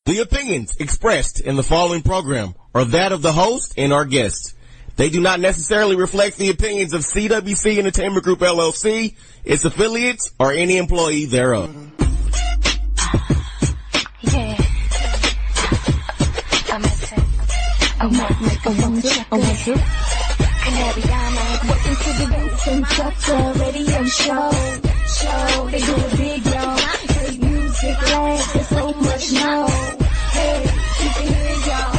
The opinions expressed in the following program are that of the host and our guests. They do not necessarily reflect the opinions of CWC Entertainment Group, LLC, its affiliates, or any employee thereof. Yeah. I want to. Welcome to the Myskenna Radio Show. They do it big, y'all. Great music, laughs, and so much more. Hey, you can hear y'all.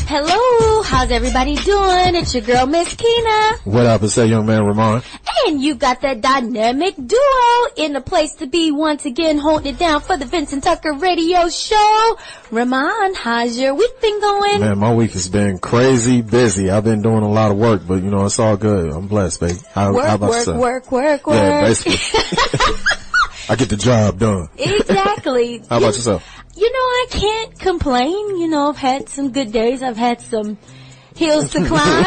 Hello, how's everybody doing? It's your girl, Myskenna. What up? It's that young man, Remon. And you got that dynamic duo in the place to be once again, holding it down for the Vincent Tucker Radio Show. Remon, how's your week been going? Man, my week has been crazy busy. I've been doing a lot of work, but you know, it's all good. I'm blessed, baby. How about Work. Yeah, basically. I get the job done. Exactly. How about yourself? You know, I can't complain. You know, I've had some good days. I've had some hills to climb.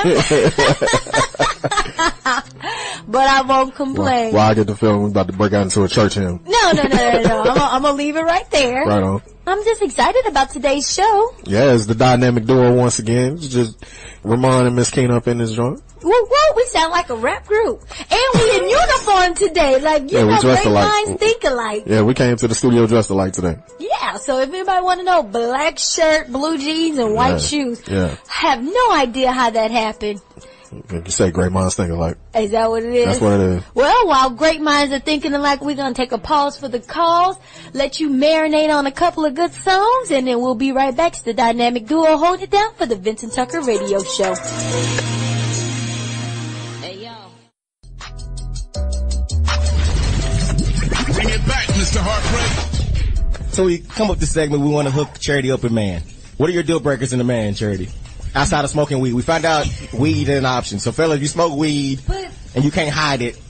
But I won't complain. Well, I get the feeling we're about to break out into a church hymn. No. I'm gonna leave it right there. Right on. I'm just excited about today's show. Yeah, it's the dynamic duo once again. It's just Remon and Myskenna up in this joint. Whoa, we sound like a rap group. And we in uniform today. Like, you know, great minds think alike. Yeah, we came to the studio dressed alike today. Yeah, so if anybody want to know, black shirt, blue jeans, and white shoes. Yeah. Have no idea how that happened. You say great minds think alike. Is that what it is? That's what it is. Well, while great minds are thinking alike, we're going to take a pause for the calls, let you marinate on a couple of good songs, and then we'll be right back to the dynamic duo holding it down for the Vincent Tucker Radio Show. Hey, yo. Bring it back, Mr. Heartbreak. So we come up with this segment, we want to hook Charity up in man. What are your deal breakers in a man, Charity? Outside of smoking weed. We found out weed is an option. So fellas, if you smoke weed and you can't hide it,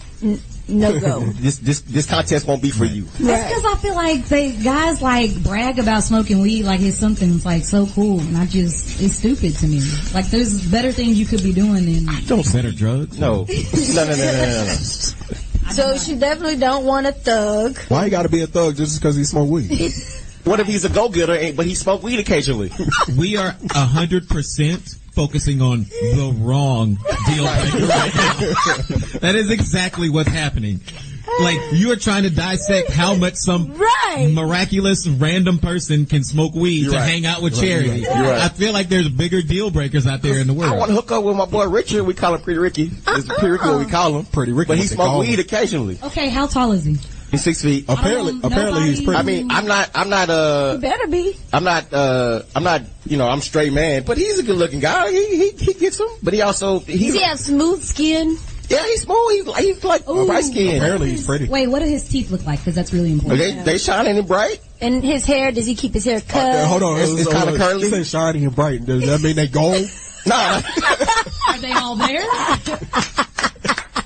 no go. This contest won't be for you. That's because I feel like guys like brag about smoking weed like it's something like so cool, and it's stupid to me. Like there's better things you could be doing than better drugs. No. So she definitely don't want a thug. Why you gotta be a thug just because he smoke weed? What if he's a go-getter, but he smoke weed occasionally? We are 100% focusing on the wrong deal breaker right now. That is exactly what's happening. Like, you are trying to dissect how much some miraculous random person can smoke weed to hang out with Charity. I feel like there's bigger deal breakers out there in the world. I want to hook up with my boy Richard. We call him Pretty Ricky. It's Pretty Ricky what we call him. Pretty Ricky. But he smoke weed occasionally. Okay, how tall is he? He's 6 feet. Apparently he's pretty. I mean, I'm not, You better be. I'm not, you know, I'm straight man, but he's a good looking guy. He gets him, but Does he have smooth skin? Yeah, he's smooth. He's like bright skin. Apparently he's pretty. Wait, what do his teeth look like? Because that's really important. They shining and bright. And his hair, does he keep his hair cut? Hold on. It's kind of curly. You say shining and bright. Does that mean they gold? No. Are they all there?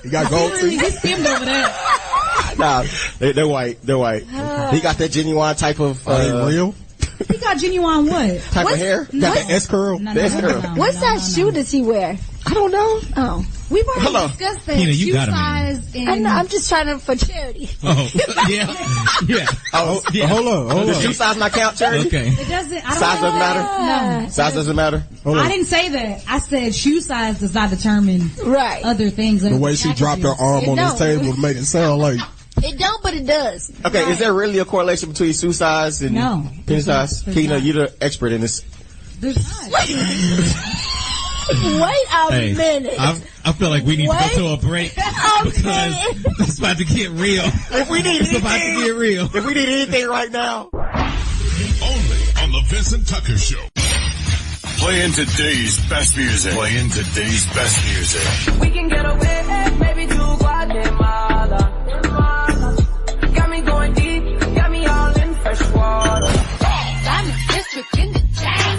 You got gold teeth? He skimmed over there. Nah, they're white. They're white. He got that genuine type of. Are they real? He got genuine what? Type of hair? Got the S curl? What size shoe does he wear? I don't know. Oh. We've already discussed that. Tina, you got him. I know, I'm just trying to, for Charity. Oh, yeah. Hold on. Does shoe size not count, Charity? Okay. It doesn't. Size doesn't matter? No. Size doesn't matter? I didn't say that. I said shoe size does not determine other things. The way she dropped her arm on this table made it sound like. It don't, but it does. Okay, is there really a correlation between shoe size and penis size? Kina, you're the expert in this. There's not. Wait a minute. I feel like we need to go to a break because it's about to get real. If we need anything right now. Only on the Vincent Tucker Show. Playing today's best music. We can get away, maybe to Guatemala. Got me going deep, got me all in fresh water. I'm a district in the chain.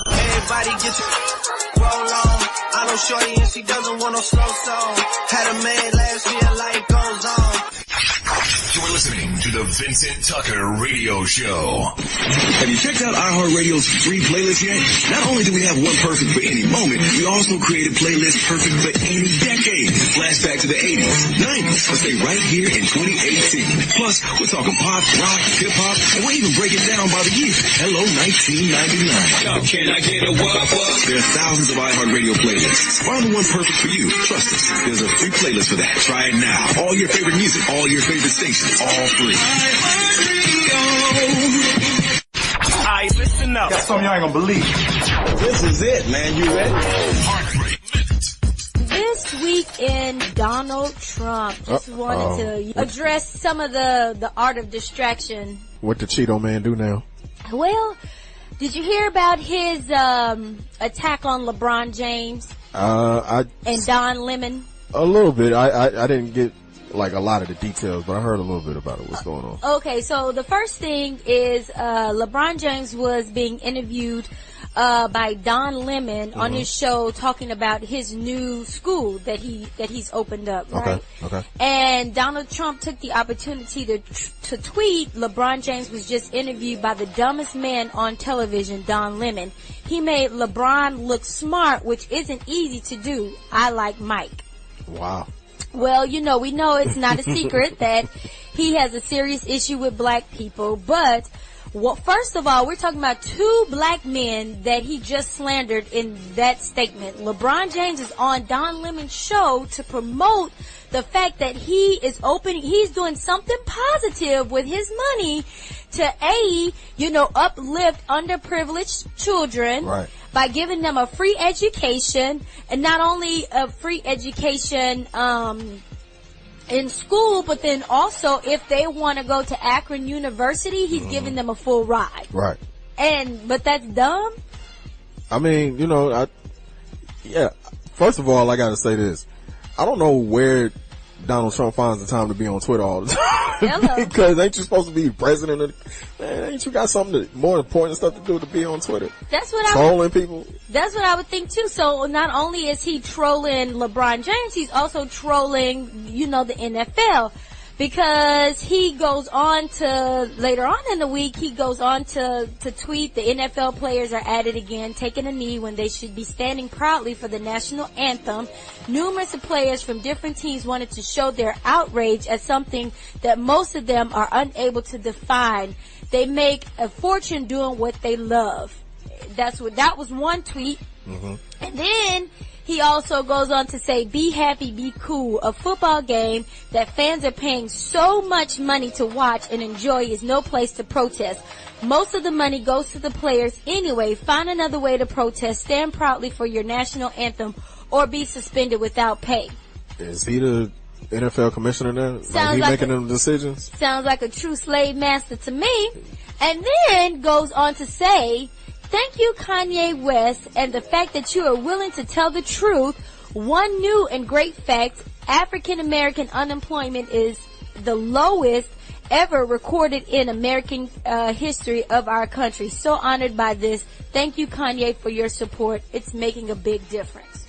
Everybody get your roll on. I know shorty and she doesn't want no slow song. Had a man last year, life goes on. You're listening to the Vincent Tucker Radio Show. Have you checked out iHeartRadio's free playlist yet? Not only do we have one perfect for any moment, we also created playlists perfect for any decade. Flashback to the 80s, 90s, or stay right here in 2018. Plus, we're talking pop, rock, hip-hop, and we'll even break it down by the year. Hello, 1999. Can I get a wop-wop? There are thousands of iHeartRadio playlists. Find the one perfect for you. Trust us, there's a free playlist for that. Try it now. All your favorite music, all your favorite stations, all free. Alright, listen up. Got something y'all ain't gonna believe. This is it, man. You ready? This week in Donald Trump, just wanted to address some of the art of distraction. What the Cheeto Man do now? Well, did you hear about his attack on LeBron James and Don Lemon? A little bit. I didn't get like a lot of the details, but I heard a little bit about it. What's going on? Okay, so the first thing is LeBron James was being interviewed by Don Lemon on his show, talking about his new school that he's opened up, right? Okay. And Donald Trump took the opportunity to tweet, LeBron James was just interviewed by the dumbest man on television, Don Lemon. He made LeBron look smart, which isn't easy to do. I like Mike. Wow. Well, we know it's not a secret that he has a serious issue with black people, but first of all, we're talking about two black men that he just slandered in that statement. LeBron James is on Don Lemon's show to promote the fact that he's doing something positive with his money to uplift underprivileged children. Right. By giving them a free education, and not only a free education in school, but then also if they want to go to Akron University, he's giving them a full ride. Right. But that's dumb. I mean, first of all, I gotta say this. I don't know where Donald Trump finds the time to be on Twitter all the time. Because ain't you supposed to be president of man, ain't you got something more important stuff to do to be on Twitter? That's what trolling people. That's what I would think too. So not only is he trolling LeBron James, he's also trolling, the NFL. Because he goes on to, later on in the week, he goes on to tweet, the NFL players are at it again, taking a knee when they should be standing proudly for the national anthem. Numerous players from different teams wanted to show their outrage at something that most of them are unable to define. They make a fortune doing what they love. That was one tweet. And then he also goes on to say, be happy, be cool. A football game that fans are paying so much money to watch and enjoy is no place to protest. Most of the money goes to the players anyway. Find another way to protest. Stand proudly for your national anthem or be suspended without pay. Is he the NFL commissioner now? He making them decisions? Sounds like a true slave master to me. And then goes on to say, thank you, Kanye West, and the fact that you are willing to tell the truth. One new and great fact, African American unemployment is the lowest ever recorded in American history of our country. So honored by this. Thank you, Kanye, for your support. It's making a big difference.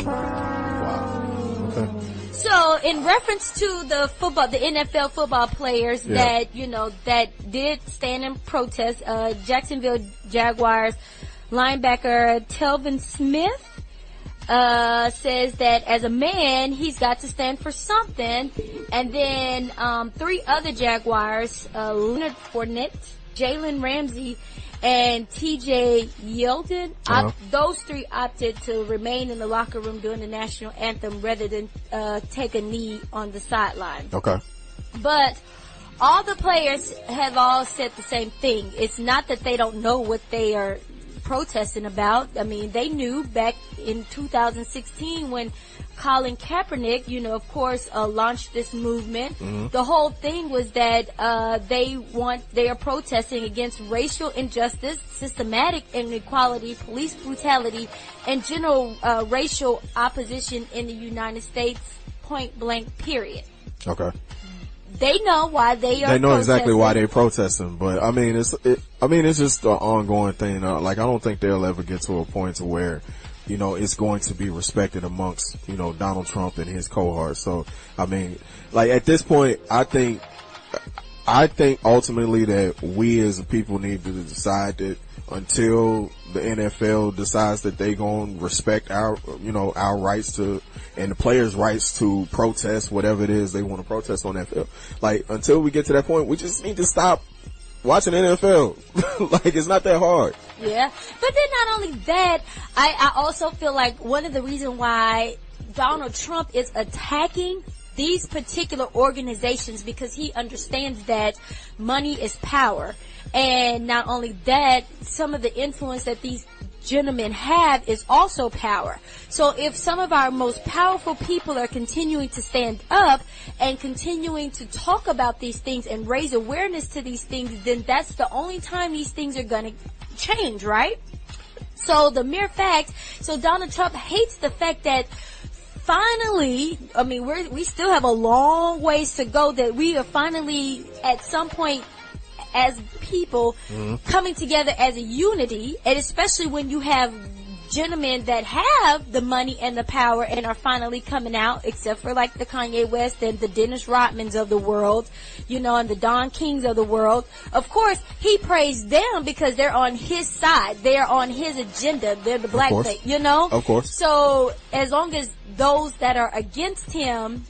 Wow. Okay. So, in reference to the NFL football players that did stand in protest, Jacksonville Jaguars linebacker Telvin Smith says that as a man, he's got to stand for something. And then three other Jaguars, Leonard Fournette, Jalen Ramsey, and TJ Yeldon, those three opted to remain in the locker room during the national anthem rather than take a knee on the sideline. Okay. But all the players have all said the same thing. It's not that they don't know what they are protesting about. I mean, they knew back in 2016 when Colin Kaepernick, of course, launched this movement. The whole thing was that they are protesting against racial injustice, systematic inequality, police brutality, and general racial opposition in the United States, point blank, period. Okay. They know why they are. They know exactly why they're protesting, but I mean, it's just an ongoing thing. Like, I don't think they'll ever get to a point to where you know, it's going to be respected amongst, you know, Donald Trump and his cohorts. So, I mean, like at this point, I think ultimately that we as a people need to decide that until the NFL decides that they gonna respect our, you know, our rights to, and the players' rights to protest whatever it is they want to protest on that field. Like, until we get to that point, we just need to stop watching NFL. Like, it's not that hard. Yeah. But then not only that, I also feel like one of the reasons why Donald Trump is attacking these particular organizations, because he understands that money is power. And not only that, some of the influence that these gentlemen have is also power. So if some of our most powerful people are continuing to stand up and continuing to talk about these things and raise awareness to these things, then that's the only time these things are going to change, right? So the mere fact, so Donald Trump hates the fact that finally, I mean, we still have a long ways to go, that we are finally at some point as people coming together as a unity, and especially when you have gentlemen that have the money and the power and are finally coming out, except for like the Kanye West and the Dennis Rodmans of the world, you know, and the Don Kings of the world. Of course, he praised them because they're on his side. They're on his agenda. They're the black thing, you know? Of course. So as long as those that are against him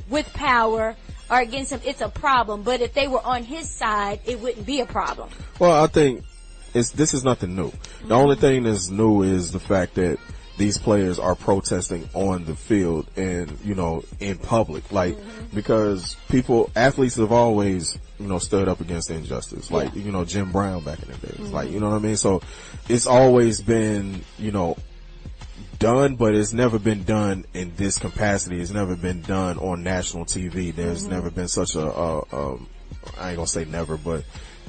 with power are against him, it's a problem. But if they were on his side, it wouldn't be a problem. Well, I think this is nothing new. The only thing that's new is the fact that these players are protesting on the field and, you know, in public. Like, because athletes have always, you know, stood up against injustice. Like, you know, Jim Brown back in the days. Like, you know what I mean? So it's always been, you know, done, but it's never been done in this capacity. It's never been done on national TV. There's never been such I ain't gonna say never, but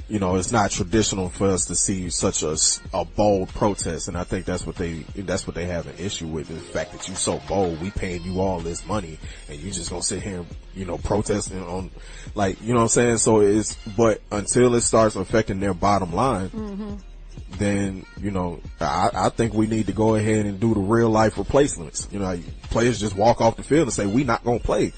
you know, it's not traditional for us to see such a bold protest. And I think that's what they have an issue with, the fact that you so bold. We paying you all this money and you just gonna sit here and, you know, protesting on, like, you know what I'm saying? So but until it starts affecting their bottom line, then, you know, I think we need to go ahead and do the real life replacements. You know, players just walk off the field and say, we not gonna play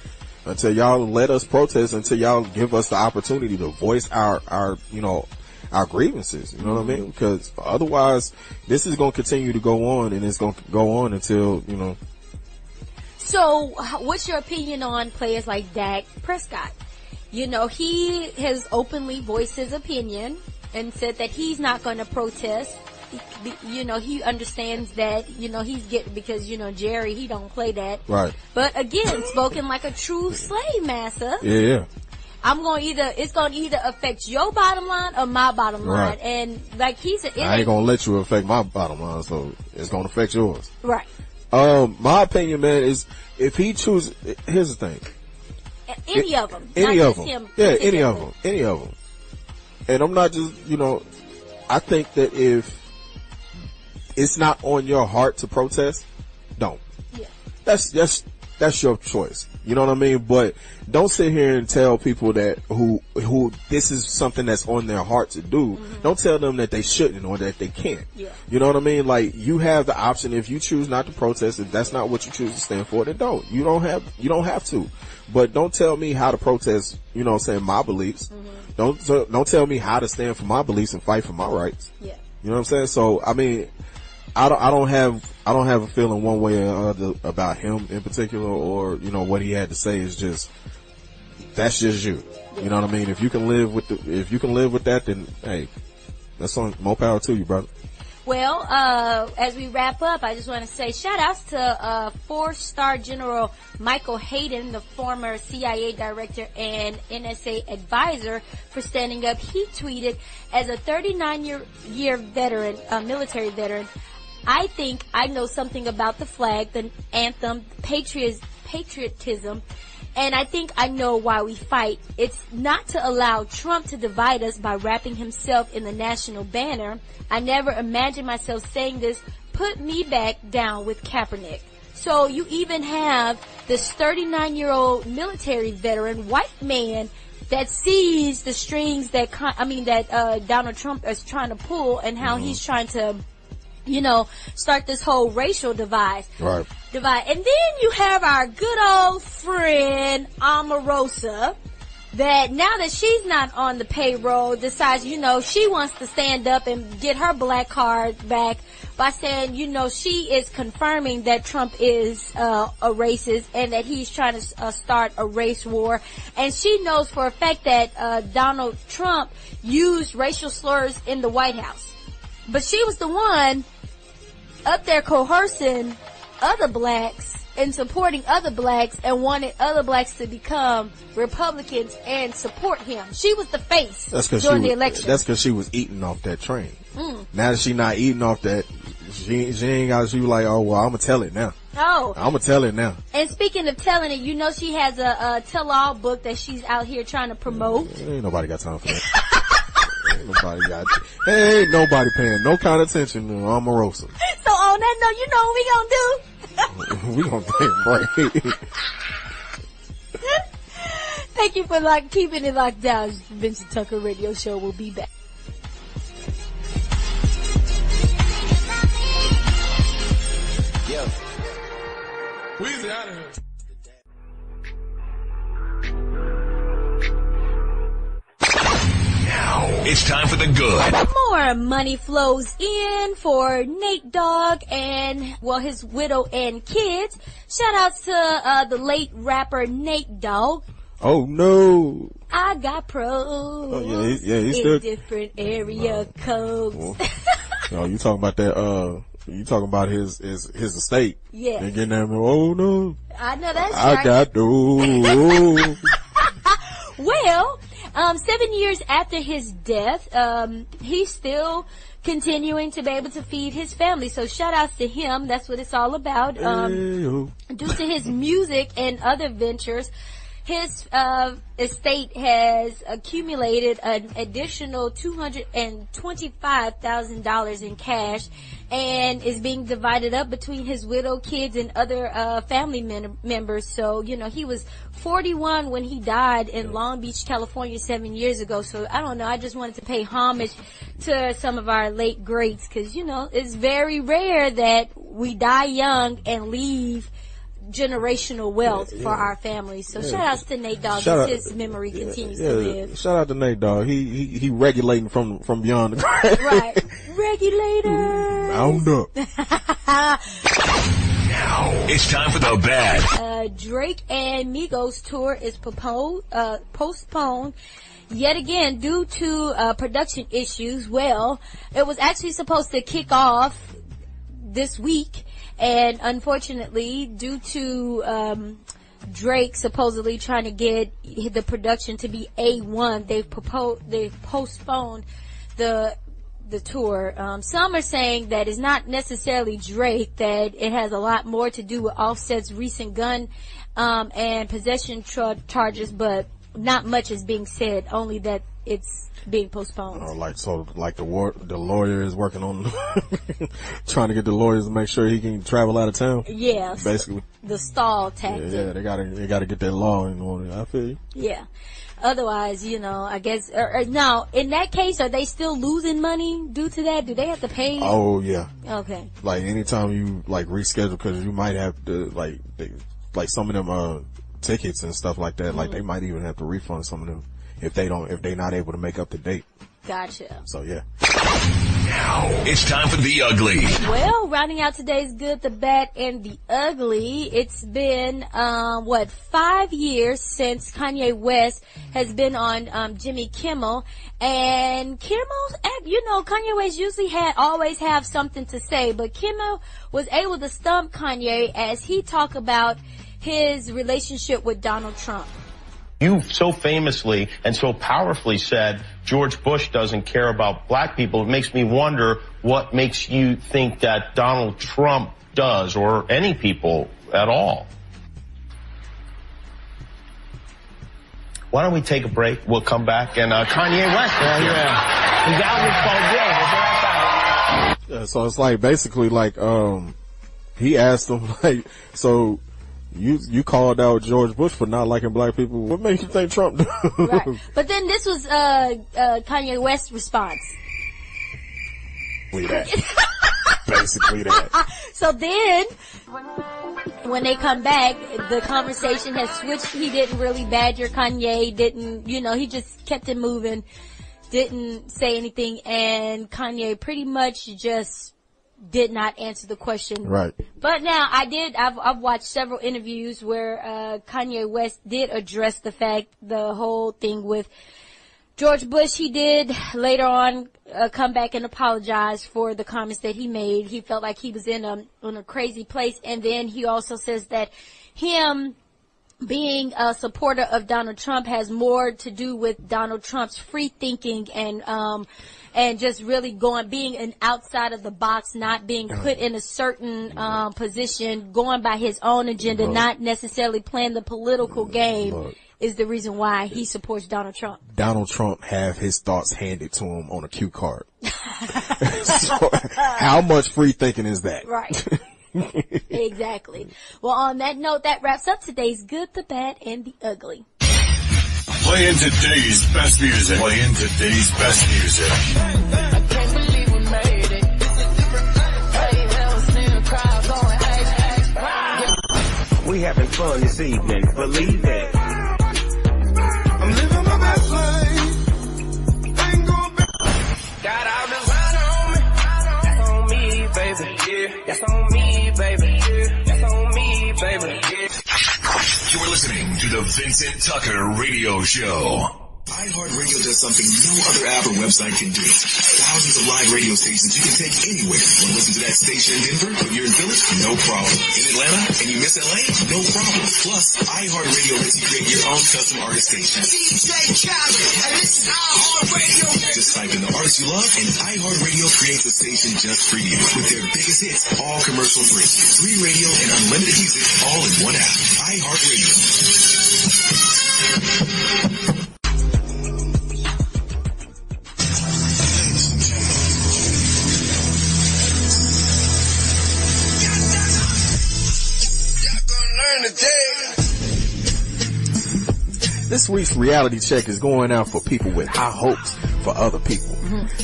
until y'all let us protest, until y'all give us the opportunity to voice our, you know, our grievances. You know what I mean? Because otherwise, this is gonna continue to go on, and it's gonna go on until, you know. So, what's your opinion on players like Dak Prescott? You know, he has openly voiced his opinion and said that he's not going to protest. You know, he understands that, you know, he's getting, because, you know, Jerry, he don't play that. Right. But again, spoken like a true slave master. Yeah. It's going to either affect your bottom line or my bottom line. Right. And like he said, I ain't going to let you affect my bottom line, so it's going to affect yours. Right. My opinion, man, is if he chooses, here's the thing. Any of them. Any not of just them. Him Yeah, any of them. Any of them. And I'm not just, you know, I think that if it's not on your heart to protest, don't. Yeah. That's your choice. You know what I mean? But don't sit here and tell people that who this is something that's on their heart to do. Don't tell them that they shouldn't or that they can't. Yeah. You know what I mean? Like, you have the option. If you choose not to protest, if that's not what you choose to stand for, then don't. You don't have to. But don't tell me how to protest, you know what I'm saying, my beliefs. Don't tell me how to stand for my beliefs and fight for my rights. Yeah. You know what I'm saying? So, I mean, I don't have a feeling one way or other about him in particular, or, you know, what he had to say is just, that's just you. You know what I mean? If you can live with that, then hey, that's more power to you, brother. Well, as we wrap up, I just want to say shout outs to 4-star General Michael Hayden, the former CIA director and NSA advisor, for standing up. He tweeted, as a 39-year veteran, military veteran, I think I know something about the flag, the anthem, patriotism, and I think I know why we fight. It's not to allow Trump to divide us by wrapping himself in the national banner. I never imagined myself saying this. Put me back down with Kaepernick. So you even have this 39-year-old military veteran, white man, that sees the strings that Donald Trump is trying to pull, and how he's trying to start this whole racial divide. Right. And then you have our good old friend Omarosa, that now that she's not on the payroll, decides, she wants to stand up and get her black card back by saying, she is confirming that Trump is a racist and that he's trying to start a race war. And she knows for a fact that Donald Trump used racial slurs in the White House. But she was the one up there coercing other blacks and supporting other blacks and wanted other blacks to become Republicans and support him. She was the face during the election. That's because she was eating off that train. Now that she not eating off that, she ain't got, she was like, oh, well, I'm going to tell it now. Oh. I'm going to tell it now. And speaking of telling it, she has a tell-all book that she's out here trying to promote. Ain't nobody got time for that. Ain't nobody paying no kind of attention to Omarosa. So on that note, you know what we gonna do? We gonna take a break. Thank you for keeping it locked down. Vincent Tucker Radio Show will be back. Yeah. Weezy out of here. Now it's time for the good. More money flows in for Nate Dogg and, his widow and kids. Shout outs to the late rapper Nate Dogg. Oh no. I got pros. Oh, he's in still different area codes. Well, you talking about that, you talking about his estate. Yeah. And getting them, oh no. I know that's I right. got those. Well, 7 years after his death, he's still continuing to be able to feed his family. So shout outs to him. That's what it's all about. Due to his music and other ventures, his estate has accumulated an additional $225,000 in cash and is being divided up between his widow, kids, and other family members. So, he was 41 when he died in Long Beach, California 7 years ago. So, I don't know. I just wanted to pay homage to some of our late greats because, it's very rare that we die young and leave generational wealth for our families. So shout outs to Nate Dogg as his memory continues to live. Shout out to Nate Dogg. He regulating from beyond the grave. Right. Regulator. Bound up. Now it's time for the bad. Drake and Migos tour is postponed yet again due to production issues. Well, it was actually supposed to kick off this week, and unfortunately, due to Drake supposedly trying to get the production to be A1, they've postponed the tour. Some are saying that it's not necessarily Drake, that it has a lot more to do with Offset's recent gun and possession charges, but not much is being said, only that it's being postponed. The lawyer is working on trying to get the lawyers to make sure he can travel out of town. Yeah, basically the stall tactic. Yeah, they gotta get that law in order. I feel you. Yeah. Otherwise, I guess. Now, in that case, are they still losing money due to that? Do they have to pay? Oh yeah. Okay. Like anytime you reschedule, because you might have to like some of them tickets and stuff like that. Mm-hmm. Like they might even have to refund some of them if they're not able to make up the date. Gotcha. So yeah. Now it's time for the ugly. Well, rounding out today's good, the bad, and the ugly. It's been 5 years since Kanye West has been on Jimmy Kimmel, and Kimmel, Kanye West usually always have something to say, but Kimmel was able to stump Kanye as he talked about his relationship with Donald Trump. You so famously and so powerfully said George Bush doesn't care about black people. It makes me wonder what makes you think that Donald Trump does, or any people at all. Why don't we take a break? We'll come back, and Kanye West. He's out with Paul. So it's basically he asked him so. You called out George Bush for not liking black people. What makes you think Trump do? Right. But then this was Kanye West's response. Believe that. basically that. So then, when they come back, the conversation has switched. He didn't really badger Kanye, he just kept it moving, didn't say anything, and Kanye pretty much just did not answer the question. Right. But now I've watched several interviews where Kanye West did address the whole thing with George Bush. He did later on come back and apologize for the comments that he made. He felt like he was in a crazy place, and then he also says that him being a supporter of Donald Trump has more to do with Donald Trump's free thinking and just really being an outside of the box, not being put in a certain position, going by his own agenda, not necessarily playing the political game. Is the reason why he supports Donald Trump. Donald Trump have his thoughts handed to him on a cue card. So, how much free thinking is that? Right. Exactly. Well, on that note, that wraps up today's Good, the Bad, and the Ugly. Playing today's best music. Playing today's best music. I can't believe we made it. We having fun this evening, believe it. I'm living my best life. Ain't going back. Got all designer on me. That's on me, baby. Yeah. That's on me, baby. Yeah. That's on me, baby. Yeah. You're listening to the Vincent Tucker Radio Show. iHeartRadio does something no other app or website can do. Thousands of live radio stations you can take anywhere. Want to listen to that station in Denver, but you're in Philly? No problem. In Atlanta, and you miss LA? No problem. Plus, iHeartRadio lets you create your own custom artist station. DJ Khaled, and this is iHeartRadio. Just type in the artist you love, and iHeartRadio creates a station just for you. With their biggest hits, all commercial free. Free radio and unlimited music, all in one app. iHeartRadio. This week's reality check is going out for people with high hopes for other people.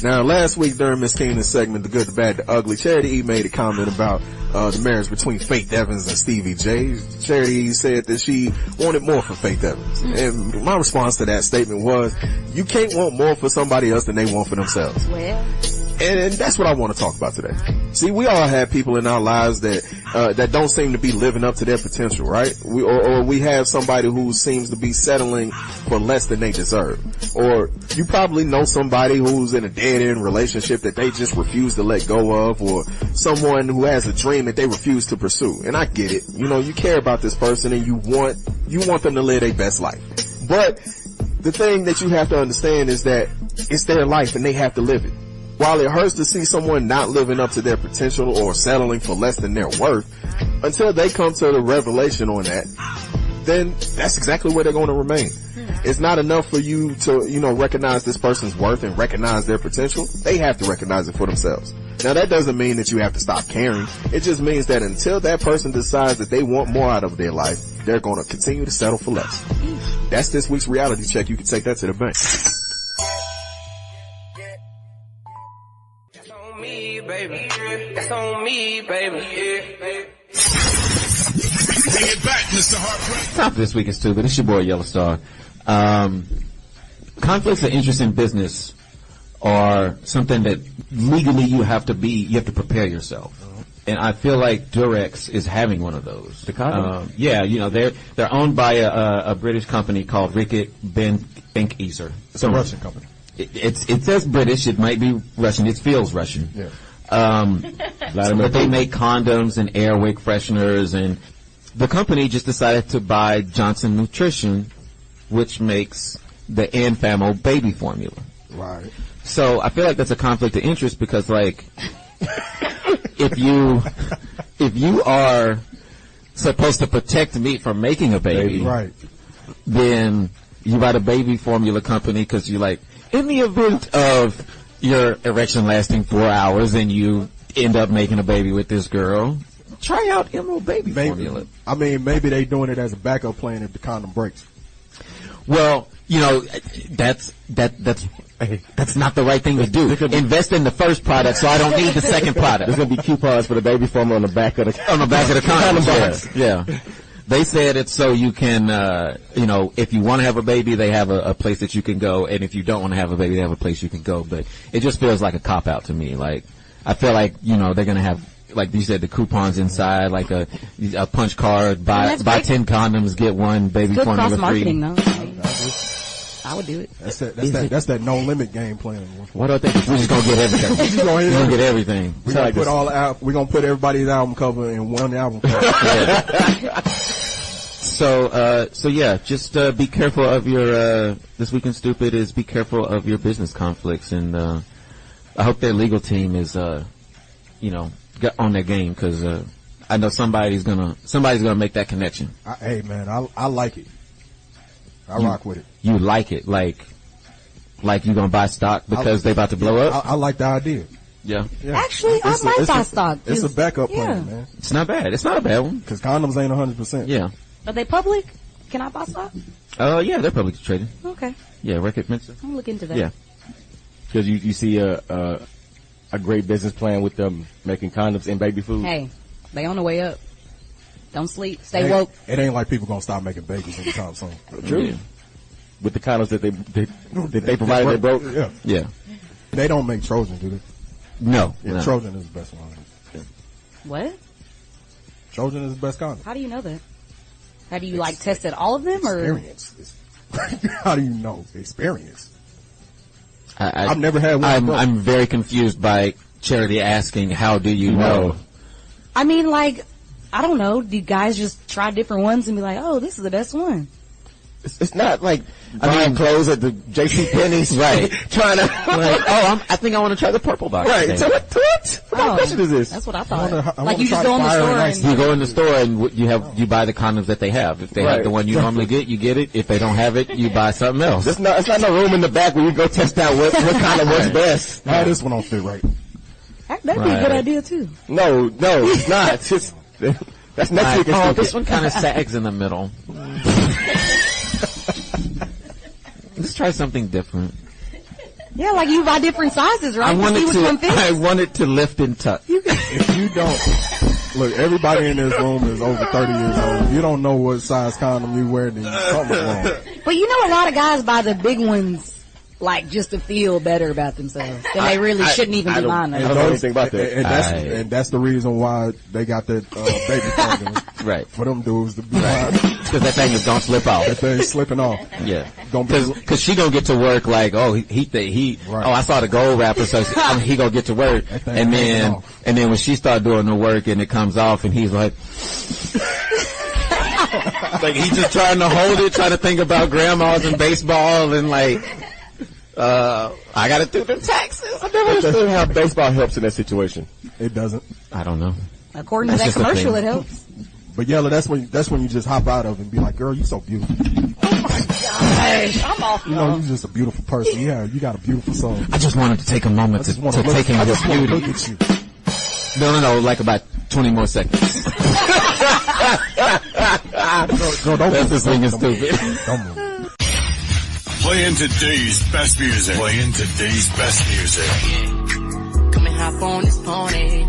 Now, last week during Myskenna's segment, The Good, the Bad, the Ugly, Charity E made a comment about the marriage between Faith Evans and Stevie J. Charity E said that she wanted more for Faith Evans. And my response to that statement was, you can't want more for somebody else than they want for themselves. Well, and that's what I want to talk about today. See, we all have people in our lives that don't seem to be living up to their potential, right? Or we have somebody who seems to be settling for less than they deserve. Or you probably know somebody who's in a dead-end relationship that they just refuse to let go of, or someone who has a dream that they refuse to pursue. And I get it. You care about this person and you want them to live their best life. But the thing that you have to understand is that it's their life and they have to live it. While it hurts to see someone not living up to their potential or settling for less than their worth, until they come to the revelation on that, then that's exactly where they're going to remain. It's not enough for you to, recognize this person's worth and recognize their potential. They have to recognize it for themselves. Now, that doesn't mean that you have to stop caring. It just means that until that person decides that they want more out of their life, they're going to continue to settle for less. That's this week's reality check. You can take that to the bank. Baby, that's on me, baby. Bring it back, Mr. Heartbreak. Top this week is stupid. It's your boy Yellow Star. Conflicts of interest in business are something that legally you have to prepare yourself. And I feel like Durex is having one of those. Yeah, they're owned by a British company called Reckitt Benckiser. It's a Russian company. It says British. It might be Russian. It feels Russian. Yeah. But they make condoms and air wick fresheners, and the company just decided to buy Johnson Nutrition, which makes the Enfamo baby formula. Right. So I feel like that's a conflict of interest because, like, if you are supposed to protect me from making a baby, right, then you buy a baby formula company because you like, in the event of your erection lasting 4 hours and you end up making a baby with this girl, try out Emerald Baby formula. I mean, maybe they doing it as a backup plan if the condom breaks. Well, you know, that's not the right thing to do. Invest in the first product, so I don't need the second product. There's gonna be coupons for the baby formula on the back of the condom box. Yeah. They said it's so you can, you know, if you want to have a baby, they have a place that you can go, and if you don't want to have a baby, they have a place you can go. But it just feels like a cop out to me. Like, I feel like, you know, they're gonna have, like you said, the coupons inside, like a punch card, buy 10 condoms, get one baby good formula cross free. marketing though. I would do it. That's that no limit game plan. Why do I think we're just gonna get everything? We're gonna get everything. We're gonna put we're gonna put everybody's album cover in one album cover. Yeah. So yeah, just be careful of your This Week in Stupid is be careful of your business conflicts, and I hope their legal team is you know, get on their game, because I know somebody's gonna make that connection. Hey man, I like it. I rock with it. You like it, like you gonna buy stock because they about to blow up? I like the idea. Yeah. Actually, I might buy stock. It's a backup plan, man. It's not bad. It's not a bad one. Because condoms ain't 100%. Yeah. Are they public? Can I buy stock? Yeah, they're publicly traded. Okay. Yeah, record Mensa. I'm looking into that. Yeah. Because you see a great business plan with them making condoms and baby food. Hey, they on the way up. Don't sleep. Stay woke. It ain't like people gonna stop making babies anytime soon. True. Yeah. With the condoms that they provided, they broke. Yeah. Yeah. They don't make Trojan, do they? No. Yeah, no. Trojan is the best one. Yeah. What? Trojan is the best condom. How do you know that? Have you like tested all of them, or? Experience. How do you know? Experience. I've never had one. I'm very confused by Charity asking, "How do you know?" I mean, like, I don't know. Do you guys just try different ones and be like, "Oh, this is the best one"? It's not like buying clothes at the JCPenney's, right? Trying to I think I want to try the purple box. Right. So what kind of question is this? That's what I thought. I like you just go in the store and you go in the store and you buy the condoms that they have. If they have the one you normally get, you get it. If they don't have it, you buy something else. It's not no room in the back where you go test out what kind of works best. Nah, this one don't fit right. That'd be a good idea too. No, it's not. It's just that's next week. Oh, this one kind of sags in the middle. Let's try something different. Yeah, like you buy different sizes, right? I want it to lift and tuck. If you don't, look, everybody in this room is over 30 years old. If you don't know what size condom you wear, then something's wrong. But you know, a lot of guys buy the big ones, like just to feel better about themselves, and they really shouldn't even be buying them. I don't know anything about that. And that's the reason why they got that baby condom. Right. For them dudes to be buying. Because that thing is gonna slip off. That thing's slipping off. Yeah. Because she gonna get to work like, oh, I saw the gold wrapper, so he gonna get to work, and then when she start doing the work and it comes off, and he's like, like he's just trying to hold it, trying to think about grandmas and baseball, and like, I gotta do them taxes. I never understood how baseball helps in that situation. It doesn't. I don't know. According to that commercial, it helps. But Yella, that's when you just hop out of it and be like, girl, you so beautiful. Oh my gosh, I'm off. You know, you're just a beautiful person. Yeah, you got a beautiful soul. I just wanted to take a moment to take in your beauty. Look at you. No, like about 20 more seconds. Girl, don't That's This Week in Stupid. Don't move. Playing today's best music. Come and hop on this pony.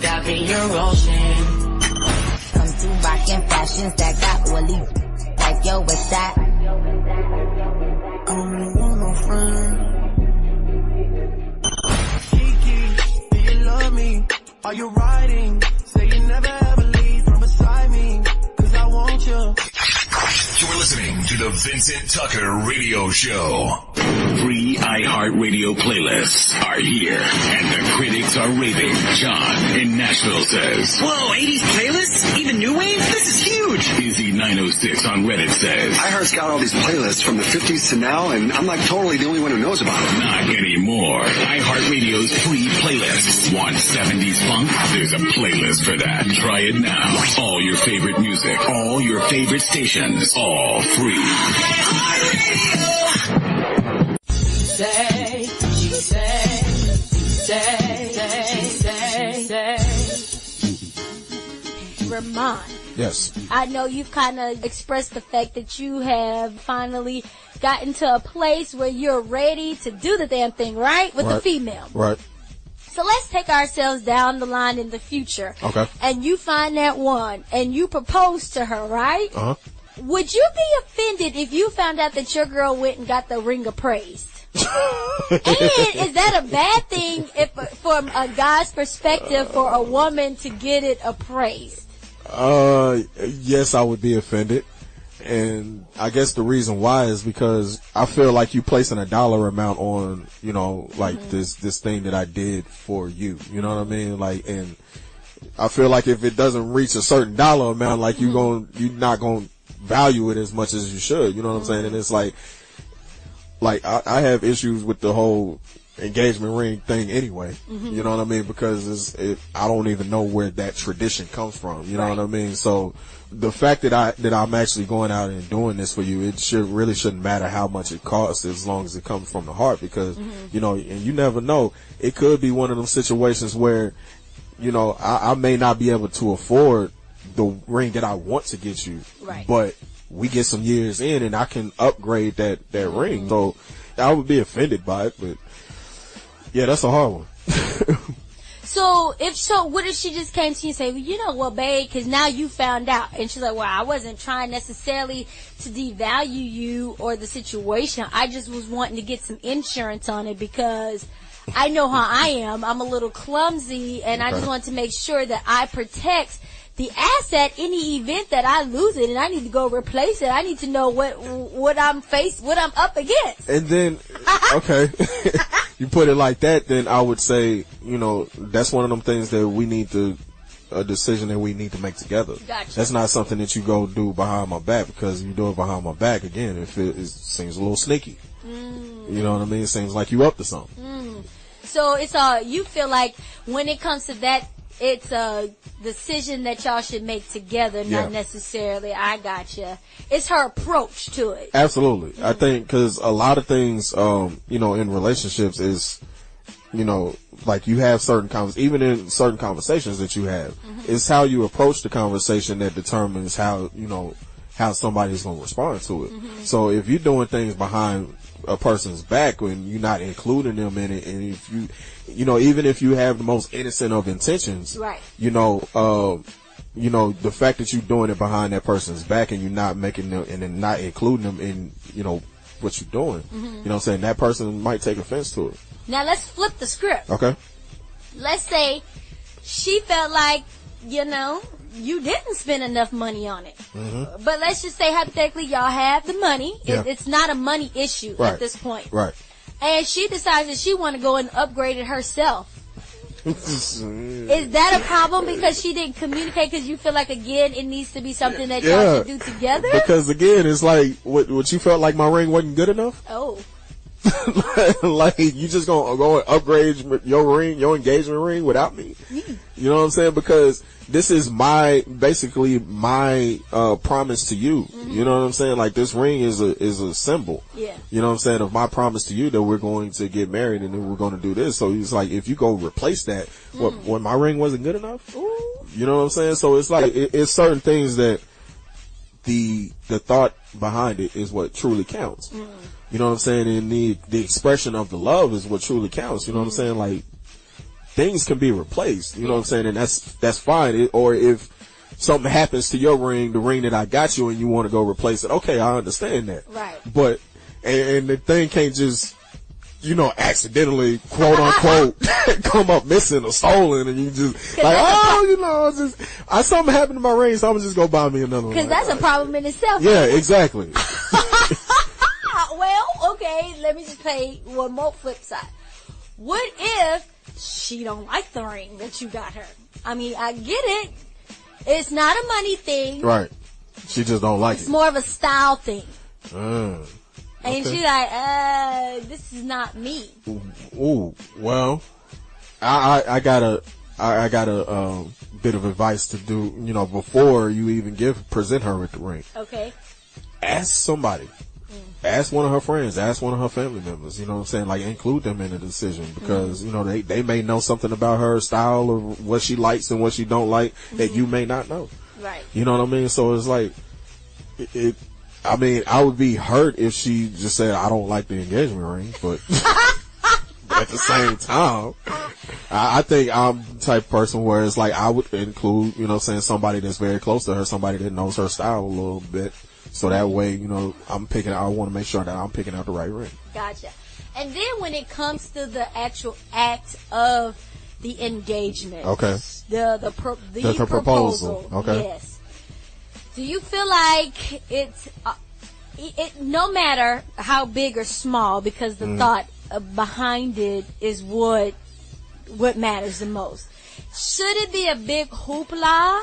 Dive in your ocean. Come to rockin' fashions that got oily. Like yo, what's that? I don't really want no friend. Kiki, do you love me? Are you riding? Say you never ever leave from beside me. Cause I want you. You're listening to the Vincent Tucker Radio Show. Free iHeartRadio playlists are here, and the critics are raving. John in Nashville says, whoa, 80s playlists? Even new wave? This is huge. Izzy 906 on Reddit says, iHeart's got all these playlists from the 50s to now, and I'm like totally the only one who knows about them. Not anymore. iHeartRadio's free playlists. Want 70s funk? There's a playlist for that. Try it now. All your favorite music, all your favorite stations, all free. Remon, Yes. I know you've kind of expressed the fact that you have finally gotten to a place where you're ready to do the damn thing, right? With the female. Right. So let's take ourselves down the line in the future. Okay. And you find that one, and you propose to her, right? Uh-huh. Would you be offended if you found out that your girl went and got the ring appraised? And is that a bad thing if, from a guy's perspective, for a woman to get it appraised? Yes, I would be offended. And I guess the reason why is because I feel like you placing a dollar amount on, you know, like this thing that I did for you. You know what I mean? Like, and I feel like if it doesn't reach a certain dollar amount, like you're not going to value it as much as you should. You know what I'm saying? And it's like I have issues with the whole engagement ring thing anyway. You know what I mean? Because I don't even know where that tradition comes from. You know what I mean? So the fact that I'm actually going out and doing this for you, it really shouldn't matter how much it costs as long as it comes from the heart, because you know, and you never know, it could be one of them situations where, you know, I may not be able to afford the ring that I want to get you, but we get some years in and I can upgrade that ring. So I would be offended by it, but yeah, that's a hard one. So what if she just came to you and say, well, you know what, babe, because now you found out. And she's like, well, I wasn't trying necessarily to devalue you or the situation. I just was wanting to get some insurance on it because I know how I am. I'm a little clumsy, and I just want to make sure that I protect the asset in the event that I lose it and I need to go replace it. I need to know what I'm up against. And then, okay, you put it like that, then I would say, you know, that's one of them things that a decision that we need to make together. Gotcha. That's not something that you go do behind my back, because you do it behind my back, again, it seems a little sneaky. You know what I mean? It seems like you up to something. So you feel like when it comes to that, it's a decision that y'all should make together, not necessarily, I gotcha. It's her approach to it. Absolutely. I think, because a lot of things, you know, in relationships is, you know, like you have certain even in certain conversations that you have, it's how you approach the conversation that determines how, you know, how somebody's going to respond to it. So if you're doing things behind a person's back when you're not including them in it, and if you know, even if you have the most innocent of intentions, you know, the fact that you're doing it behind that person's back and you're not making them and then not including them in, you know, what you're doing, you know what I'm saying, that person might take offense to it. Now let's flip the script. Okay. Let's say she felt like, you know, you didn't spend enough money on it. But let's just say hypothetically y'all have the money. It's not a money issue at this point. Right. And she decides that she want to go and upgrade it herself. Is that a problem because she didn't communicate? Because you feel like, again, it needs to be something that y'all should do together? Because, again, it's like, what you felt like my ring wasn't good enough? Oh. Like, you just gonna go and upgrade your engagement ring without me? You know what I'm saying? Because this is basically my promise to you. You know what I'm saying? Like, this ring is a symbol. Yeah. You know what I'm saying? Of my promise to you that we're going to get married and then we're going to do this. So it's like, if you go replace that, what my ring wasn't good enough? Ooh. You know what I'm saying? So it's like, it's certain things that the thought behind it is what truly counts. You know what I'm saying? And the expression of the love is what truly counts. You know what I'm saying? Like, things can be replaced. You know what I'm saying? And that's fine. Or if something happens to your ring, the ring that I got you, and you want to go replace it, okay, I understand that. Right. But, and the thing can't just, you know, accidentally, quote unquote, come up missing or stolen, and you just, like, oh, you know, something happened to my ring, so I'm just go buy me another one. Because that's a problem in itself. Yeah, exactly. Well, okay, let me just play one more flip side. What if she don't like the ring that you got her? I mean, I get it. It's not a money thing. Right. She just don't like it. It's more of a style thing. Okay. And she's like, this is not me. Ooh, well, I got a bit of advice to do, you know, before you even present her with the ring. Okay. Ask somebody. Ask one of her friends. Ask one of her family members. You know what I'm saying? Like, include them in the decision, because, you know, they may know something about her style or what she likes and what she don't like that you may not know. Right. You know what I mean? So it's like, I mean, I would be hurt if she just said, I don't like the engagement ring, but at the same time, I think I'm the type of person where it's like, I would include, you know, saying somebody that's very close to her, somebody that knows her style a little bit. So that way, you know, I want to make sure that I'm picking out the right ring. Gotcha. And then when it comes to the actual act of the engagement. Okay. The proposal. Okay. Yes. Do you feel like it's, no matter how big or small, because the thought behind it is what matters the most. Should it be a big hoopla?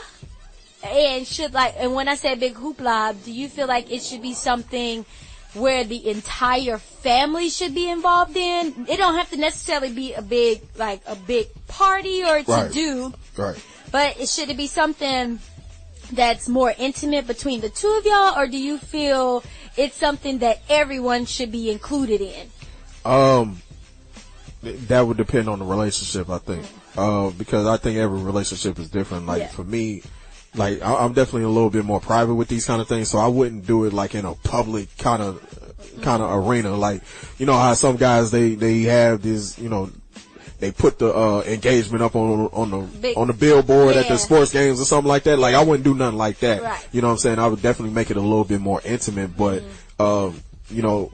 And when I say big hoopla, do you feel like it should be something where the entire family should be involved in? It don't have to necessarily be a big party or to do. Right. But should it be something that's more intimate between the two of y'all, or do you feel it's something that everyone should be included in? That would depend on the relationship, I think. Because I think every relationship is different. Like for me, like I'm definitely a little bit more private with these kind of things, so I wouldn't do it like in a public kind of arena. Like, you know how some guys they have this, you know, they put the engagement up on the billboard at the sports games or something like that. Like, I wouldn't do nothing like that. Right. You know what I'm saying? I would definitely make it a little bit more intimate, but you know,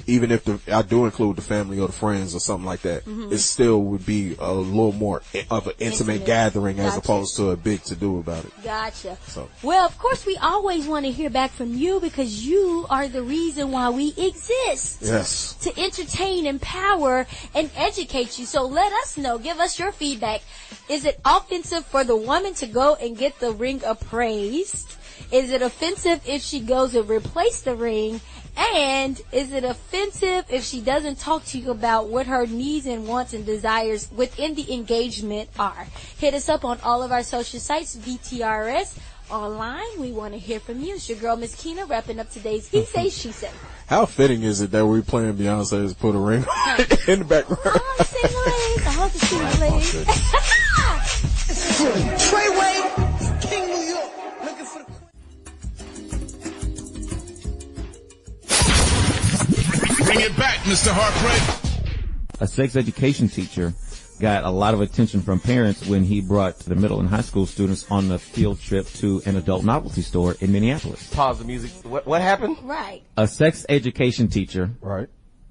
even if I do include the family or the friends or something like that, it still would be a little more of an intimate gathering as opposed to a big to-do about it. Gotcha. So. Well, of course, we always want to hear back from you because you are the reason why we exist. Yes. To entertain, empower, and educate you. So let us know. Give us your feedback. Is it offensive for the woman to go and get the ring appraised? Is it offensive if she goes and replace the ring? And is it offensive if she doesn't talk to you about what her needs and wants and desires within the engagement are? Hit us up on all of our social sites, VTRS online. We want to hear from you. It's your girl, Myskenna, wrapping up today's He Say, She Say. How fitting is it that we're playing Beyonce's Put a Ring in the background? All the single ladies. All the single ladies. Treyway, King New York, looking for the Bring it back, Mr. Heartbreak. A sex education teacher got a lot of attention from parents when he brought the middle and high school students on the field trip to an adult novelty store in Minneapolis. Pause the music. What happened? Right. A sex education teacher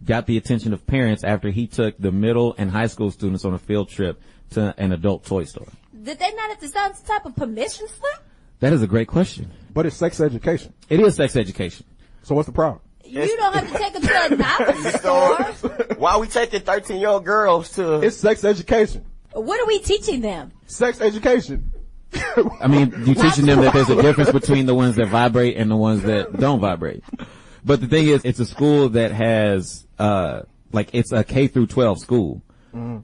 got the attention of parents after he took the middle and high school students on a field trip to an adult toy store. Did they not have to sign some type of permission slip? That is a great question. But it's sex education. It is sex education. So what's the problem? You don't have to take them to a novelty store. Why are we taking 13-year-old girls to... It's sex education. What are we teaching them? Sex education. I mean, you're teaching them that there's a difference between the ones that vibrate and the ones that don't vibrate. But the thing is, it's a school that has, it's a K through 12 school.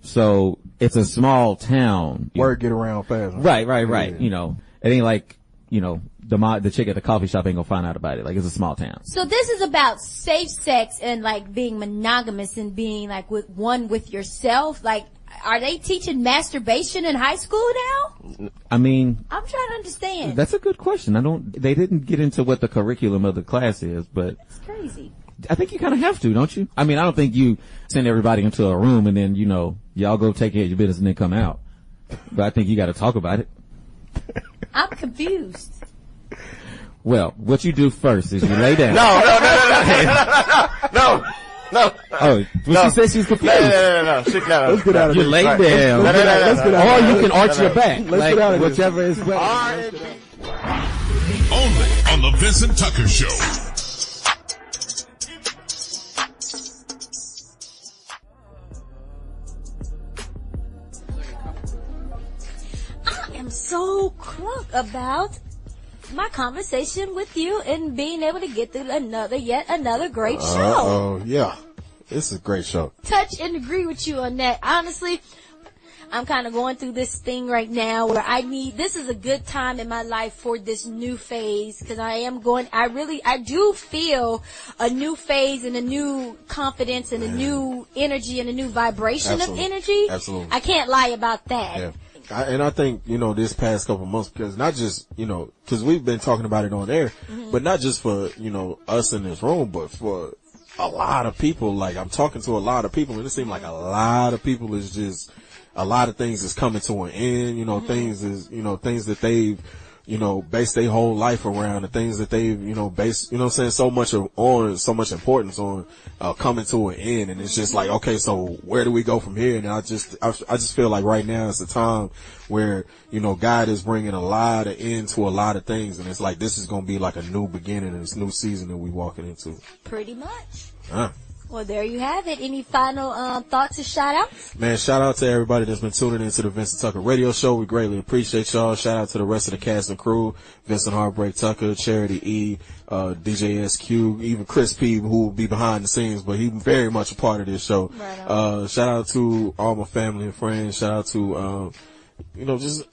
So it's a small town. Word get around fast. Right. Yeah. You know, it ain't like, you know, the chick at the coffee shop ain't gonna find out about it. Like, it's a small town. So this is about safe sex and like being monogamous and being like with yourself. Like, are they teaching masturbation in high school now? I mean, I'm trying to understand. That's a good question. They didn't get into what the curriculum of the class is, but it's crazy. I think you kind of have to, don't you? I mean, I don't think you send everybody into a room and then, you know, y'all go take care of your business and then come out. But I think you got to talk about it. I'm confused. Well, what you do first is you lay down. No. Oh, she said she's confused. No. Let's get out of You this. lay down. Or you can arch your back. Let's get out of this. Whichever is better. Only on the Vincent Tucker Show. I am so crunk about my conversation with you and being able to get through yet another great show. Oh, yeah. This is a great show. Touch and agree with you on that. Honestly, I'm kind of going through this thing right now where this is a good time in my life for this new phase because I do feel a new phase and a new confidence and a new energy and a new vibration of energy. Absolutely. I can't lie about that. Yeah. I think, this past couple months, because not just, because we've been talking about it on air, but not just for, us in this room, but for a lot of people. Like, I'm talking to a lot of people, and it seems like a lot of people is just, a lot of things is coming to an end, things is, things that they've, based their whole life around, the things that they've, based, so much importance on, coming to an end. And it's just like, okay, so where do we go from here? And I just feel like right now is the time where, God is bringing a lot of end to a lot of things. And it's like, this is going to be like a new beginning and this new season that we walking into. Pretty much. Well, there you have it. Any final thoughts or shout-outs? Man, shout out to everybody that's been tuning into the Vincent Tucker Radio Show. We greatly appreciate y'all. Shout out to the rest of the cast and crew. Vincent Heartbreak Tucker, Charity E, DJ SQ, even Chris P, who will be behind the scenes, but he's very much a part of this show. Right. Shout out to all my family and friends. Shout out to, just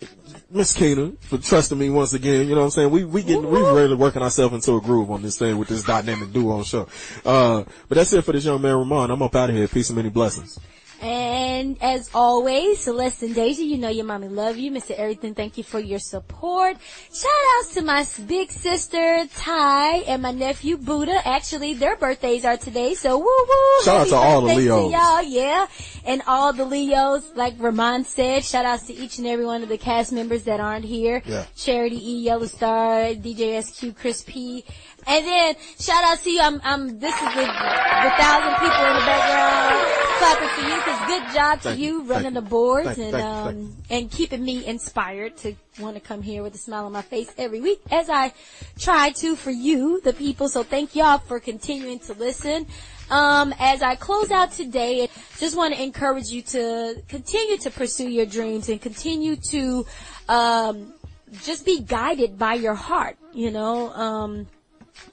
Myskenna for trusting me once again. You know what I'm saying? We really working ourselves into a groove on this thing with this dynamic duo show. But that's it for this young man, Remon. I'm up out of here. Peace and many blessings. And as always, Celeste and Deja, your mommy love you. Mr. Everything, thank you for your support. Shout outs to my big sister, Ty, and my nephew, Buddha. Actually, their birthdays are today, so woo-woo. Shout out to all the Leos. Y'all, yeah. And all the Leos, like Ramon said, shout outs to each and every one of the cast members that aren't here. Yeah. Charity E, Yellow Star, DJ SQ, Chris P. And then, shout out to you, this is the 1,000 people in the background clapping for you, cause good job to you running the boards and keeping me inspired to want to come here with a smile on my face every week, as I try to for you, the people. So thank y'all for continuing to listen. As I close out today, just want to encourage you to continue to pursue your dreams and continue to, just be guided by your heart,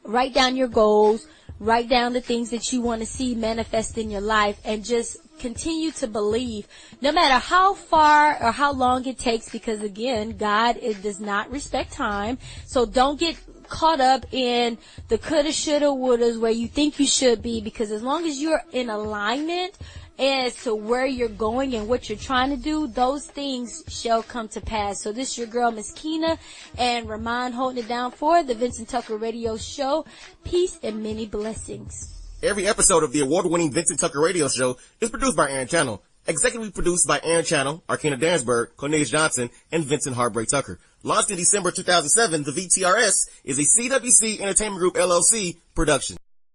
write down your goals, write down the things that you want to see manifest in your life, and just continue to believe, no matter how far or how long it takes, because again, God does not respect time. So don't get caught up in the coulda, shoulda, wouldas where you think you should be, because as long as you're in alignment as to where you're going and what you're trying to do, those things shall come to pass. So this is your girl, Myskenna, and Ramon holding it down for the Vincent Tucker Radio Show. Peace and many blessings. Every episode of the award-winning Vincent Tucker Radio Show is produced by Aaron Channel. Executively produced by Aaron Channel, Arkina Dansberg, Cornelius Johnson, and Vincent Heartbreak Tucker. Launched in December 2007, the VTRS is a CWC Entertainment Group LLC production.